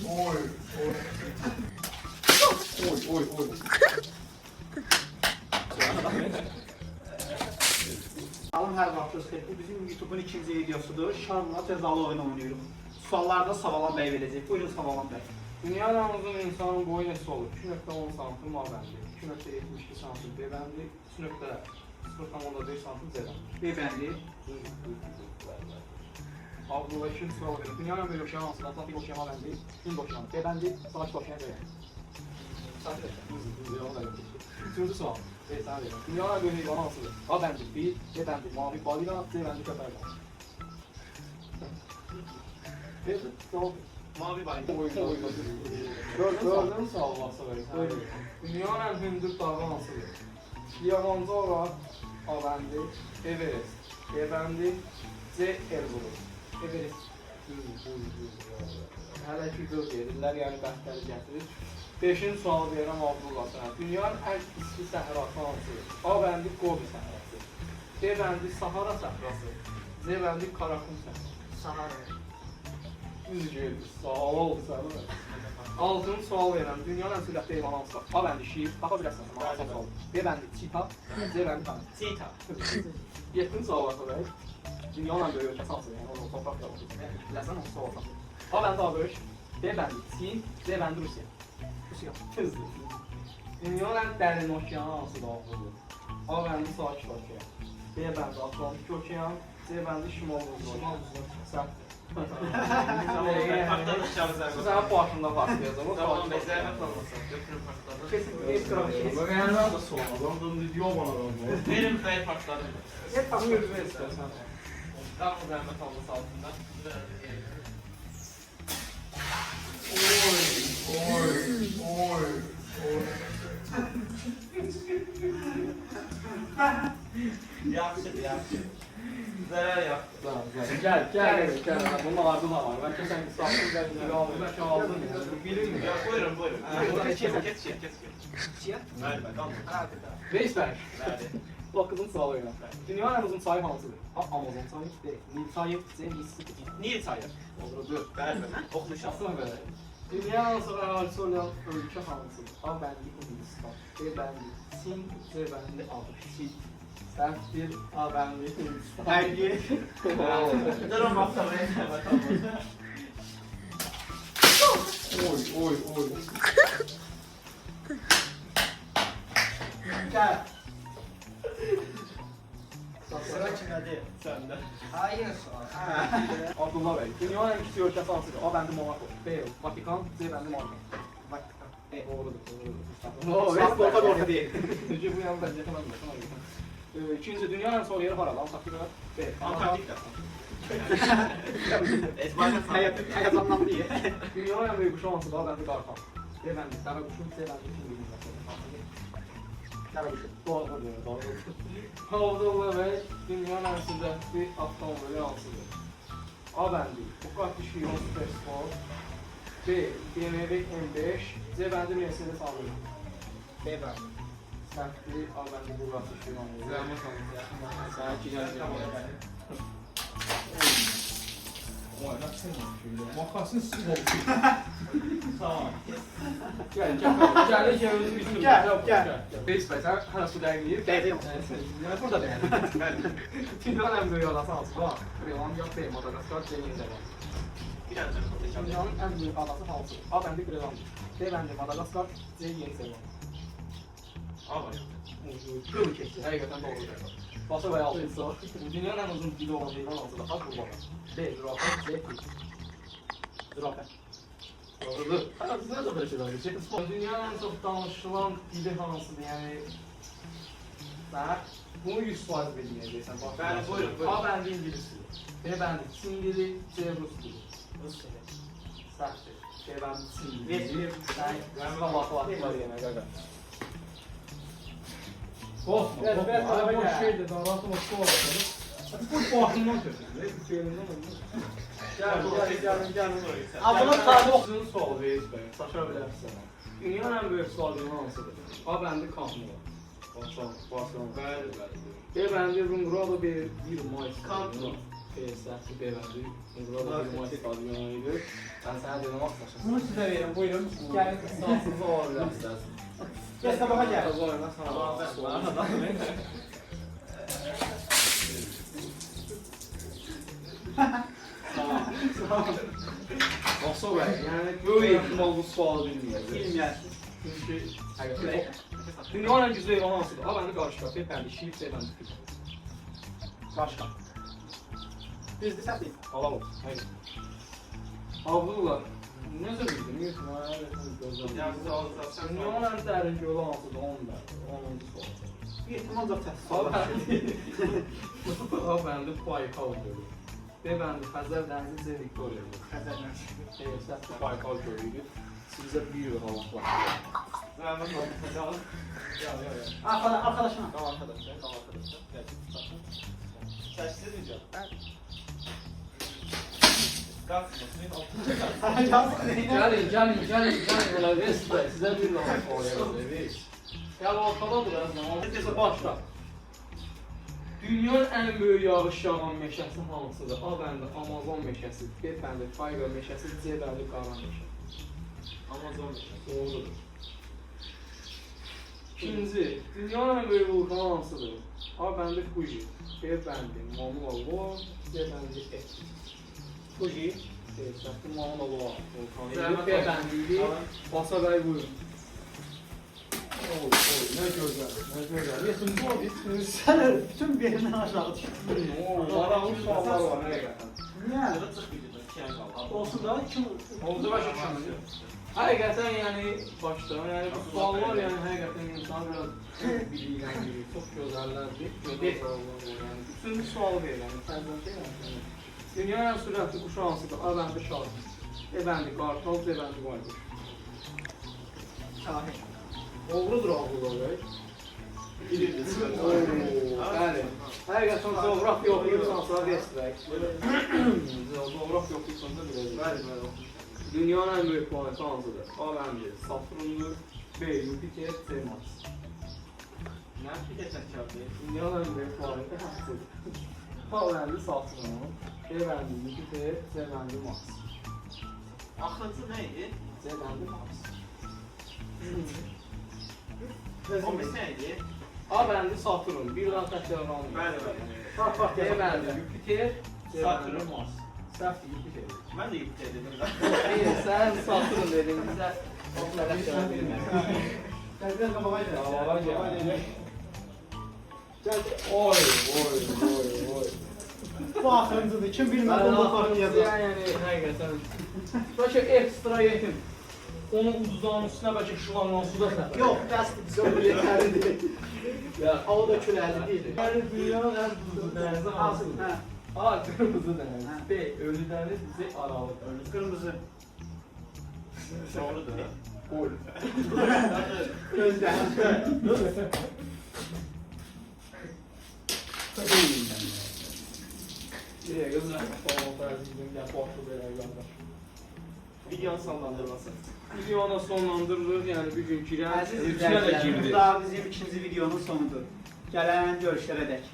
Oy. Alın hər vaxtınız xeyir. Bu bizim YouTube'un ikinci videosudur. Şarla cezalı oyun oynuyoruz. Suallarda Savalan bəy verəcək. Buyurun Savalan bəy. Dünya aramızın insanın boyu neçə olur? 2.10 santim A bəndi, 2.72 santim B bəndi, 3.0.1 santim C bəndi. B bəndi. Abdullah ikinci sual verir. Dünyanın böyle okean hansıdır? Atlantik okean A bəndi, Hind okeanı. B bəndi, Sakit okean C bəndi. Üçüncü sual. B sana verir. Dünyanın böyle heyvanı hansıdır? A bəndi, fil, C bəndi, mavi balina, C bəndi, köpək balığı. B sual. Mavi bəy. Dördüncü sual varsa verir. Dünyanın en hündür dağı hansıdır? Kilimanjaro A bəndi, Everest, B bəndi, C Elbrus. Everest. Hələ ki göz verirlər, yəni bəhtləri gətirir. Beşinci sual verirəm Abdullah sənə. Dünyanın ən isti səhrası hansıdır? A bəndi Gobi səhrası, B bəndi Sahara səhrası, C bəndi Karakum səhrası. Sahara. Üzgün, sağ ol sənə. Altıncı sual verirəm. Dünyanın ən sürətli heyvanı hansıdır? A bəndi şir, tapa bilərsən sən, asas sual. B bəndi çita, C bəndi tanrı. Çita. Yeddinci sual varsa bəy. Dünyanın ən böyük ölkəsi hansıdır? Yəni onu toprak yavrusu. Bilərsən o sual olsa. A bəndi ABŞ, B bəndi Çin, C bəndi Rusiya. Rusiya. Hızlı. Dünyanın ən dərin okeanı hansıdır Abdullah? A bəndi Sakit okean, B bəndi Atlantik okean, C bəndi Şimal Buzlu okean. Səhvdir. Sizə başında başlayacağım. Tamam, zəhmət olmasa. Götürün partladı. Kesin bir sıra şey. Ben de soğan. Adam diyor bana da. Benim xeyir partladı. Ne tanıyor üzere istersen. Tamam, zəhmət olmasa altında. Oy. Yaxşıdır, yaxşı. Zərər yaptı. Gel. Bunun ardı da var. Belki sen misafir geldiğinde aldın. Belki aldın. Bilin Ya, buyurun. Geç. Çiya? Bəli, tamam. Reis Bey. Bəli. Bakın sağ olun. Dünyanın en uzun çayı hansıdır? A. Amazon çayı, B. Nil çayı, C. Mississippi. Niye sayır? Doğrudur. Bəli, oxumuşam. Aslında böyle. Dünyanın en sonra ahalisi olan ülke hansıdır? A. Bəndi Hindistan, B. Bəndi Çin, C. Bəndi Avrupa. Səhvdir. A. Bəndi Hindistan. Bəlgi. Durun bakalım. Oy. Gəl. Sıra kimdədir? Səndə. Ha, yine sual. Abdullah Bey, dünyanın en küçük ölkəsi hansıdır? A. Bəndi Monaco, B. Vatikan, C. Bəndi Malta. Vatikan. Doğrudur. Sual orta değil. Çünkü bu yanında yakalanmıyor. İkinci, dünyanın en son yeri haralı? Antarktika, B. Antarktika. Ezberle sana. Hayatımdan değil. Dünyanın en büyük kuşu hansıdır? A. Bəndi Qartal, B. Bəndi Qarakuşu, C. Bəndi Pingvin. Qarabuşu. Doğrudur. Abdullah Bey, dünyanın en süratli avtomobili hansıdır? A. Bəndi Bugatti Chiron Supersport, B. BMW M5, C. Bəndi Mercedes A1. B bəndi. Səhvdir, A. Bəndi Bugatti Chiron. Zəhmət olmasa. Sana iki gələcəm. Makasın sık oldu. Tamam. Gəl. Reis Bey, sən hələ su dəqiqləyir. Dəqiq. Yəni burada deyil. Dünyanın en büyük adası hansıdır? A. Grenlandiya, B. Madagaskar, C. Yeni Zeland. Dünyanın en büyük adası hansıdır? A. Bəndi Grenlandiya, B. Bəndi Madagaskar, C. Yeni Zeland. Qıl keçdi. Həqiqətən doğrudur. Basa və altı sual. Dünyanın en uzun dili olan heyvan hansıdır? A. Qurbağa, B. Zürafə, C. Fil. Zürafə. Doğrudur. Siz nə çox belə şeylər edəcəksiniz? Dünyanın en çok danışılan dili hansıdır? Yəni... Sən bunu 100% bilməyəcəksən. Bəli, buyurun. A. Bəndi İngilis dili, B. Bəndi Çin dili, C. Rus dili. Rus dili. Səhvdir. C. Bəndi Çin dili. Ver. Sən vaxtlar yenə qaqa. Korkma. Boş şeydir, daha rahatım olsun olasın. Bu başından kötüdür. Bu şeyinden olmuş. Gəlin. Abla tabi oxu. Uzun sual Reis Bey, saça bilərsən. Dünyanın en büyük stadyumu hansıdır? A. Bəndi Kamnova. Barcelona. Bəli. B. Bəndi Rumgrado, B. 1 Mayıs. Kamp Nou. Səhvli beybəndi. Burada bir maç stadionu idi. Mən sənə dedim axtarsan. Bunu sizə verin, buyurun. Gəlin. Sağsız ola bilərsiniz. Gəl qabağa gəl. Mən sana Olsa bəy, yəni böyük ehtimal bu sualı bilməyəcək. Bilməyəsiniz. Çünki dünyanın en güzel heyvanı hansıdır? Ha, bəndə qarşı qapı, bəndə şiir, bəndə qıp. Başqa. Düzdür, səhv deyil. Halal olsun, hayır. Avlılar, necə bildin? Dünyanın en dərin gölü hansıdır? Onun da, 10-cu sual. Bir ehtimal da təhsil Ha, alır. bəndə Baykal gölü. B bəndə Xəzər dənizi, C Viktoriya gölü. Xəzərlər. Səhv Baykal gölüydü. Sizə bir yıl halaklar. Arkadaşına. Tamam arkadaşlar. Seslenmeyeceğim. Kalkmasın. Yazık Zeynep. Gəlin, ola sizə bir yıl halaklar verir. Gəl ortada biraz zaman. Desə başla. Dünyanın en büyük yağış yağan meşəsi hansıdır? A bəndə Amazon meşəsi, B bəndə Kayga meşəsi, C bəndə Qaran meşəsi. Amazon meşəsi. Doğrudur. İkinci, dünyanın en büyük vulkanı hansıdır? A bəndə Fuji, B bəndə Mauna Loa, C bəndə Etna. Fuji. Səhvli Mauna Loa vulkanı. Zəhmət B bəndə idi. Basa bəy buyurun. Oy, ne gözəl, ne gözəl. Yetim bu bitmiş. Sən bütün bir yerindən aşağı düşdün. Maraqlı suallar var həqiqətən. Niyə? Olsun. Olsun da kim? Oldu başa düşmür. Həqiqətən yəni başda, yəni bu suallar yəni həqiqətən insan biraz bilgiləndirir. Çox gözəllərdir. Gözəl suallar var yəni. Üçüncü sualı verirəm. Fərqli şey var. Dünyanın en sürətli quşu hansıdır? A bəndi şahid. B bəndi qartal, C bəndi bayquş. Şahid. Doğrudur ağıllar. Bilirdiniz. Bəli. Həqiqətən coğrafiya oxuyursansa Westbək. Coğrafiya oxuyursansa biləcək. Bəli. Dünyanın en büyük planeti hansıdır? A bəndi Saturndur, B Jupiter, C Mars. Ne fikirsən ki? Dünyanın en büyük planeti hansıdır? A bəndi Saturn, B bəndi Jupiter, C bəndi Mars. Axırıncı neydi? C bəndi Mars. 15 neydi? A bəndi Saturn, birdən təkrar almıyor. Bəli. Fakt B bəndi Jupiter, C Saturn. bəndi Mars. Səhv Jupiter. Ben de iptal dedim. Hayır, sen Saturn dedin bize. Gəldən qabağa gəl. Qabağa gəl. Oy. Bu axırıncıdır. Kim bilmədi onu fakt yazar. Yani həqiqətən. Bəlkə ekstra yetim. Onun uduzağının üstünə bəlkə şılanla suda səpər. Yox, bəsdir bizə o yetərlidir. Ya, O da küləli deyil. yəni dünyanın ən buzlu dənizi hansıdır? Hə, A. Qırmızı dəniz. B. Ölü dəniz. C. Aralıq. qırmızı. Doğrudur. Oy. Gözlər. Bir qızlar. Tamam, təzyiqdən gəl, baxdı belə qardaş. Videonun sonlandırması. Videonu sonlandırırıq, yəni bir gün girər, Əziz içinə də izləyicilər, bu girdi. da bizim ikinci videonun sonudur. Gələn görüşlərə dək.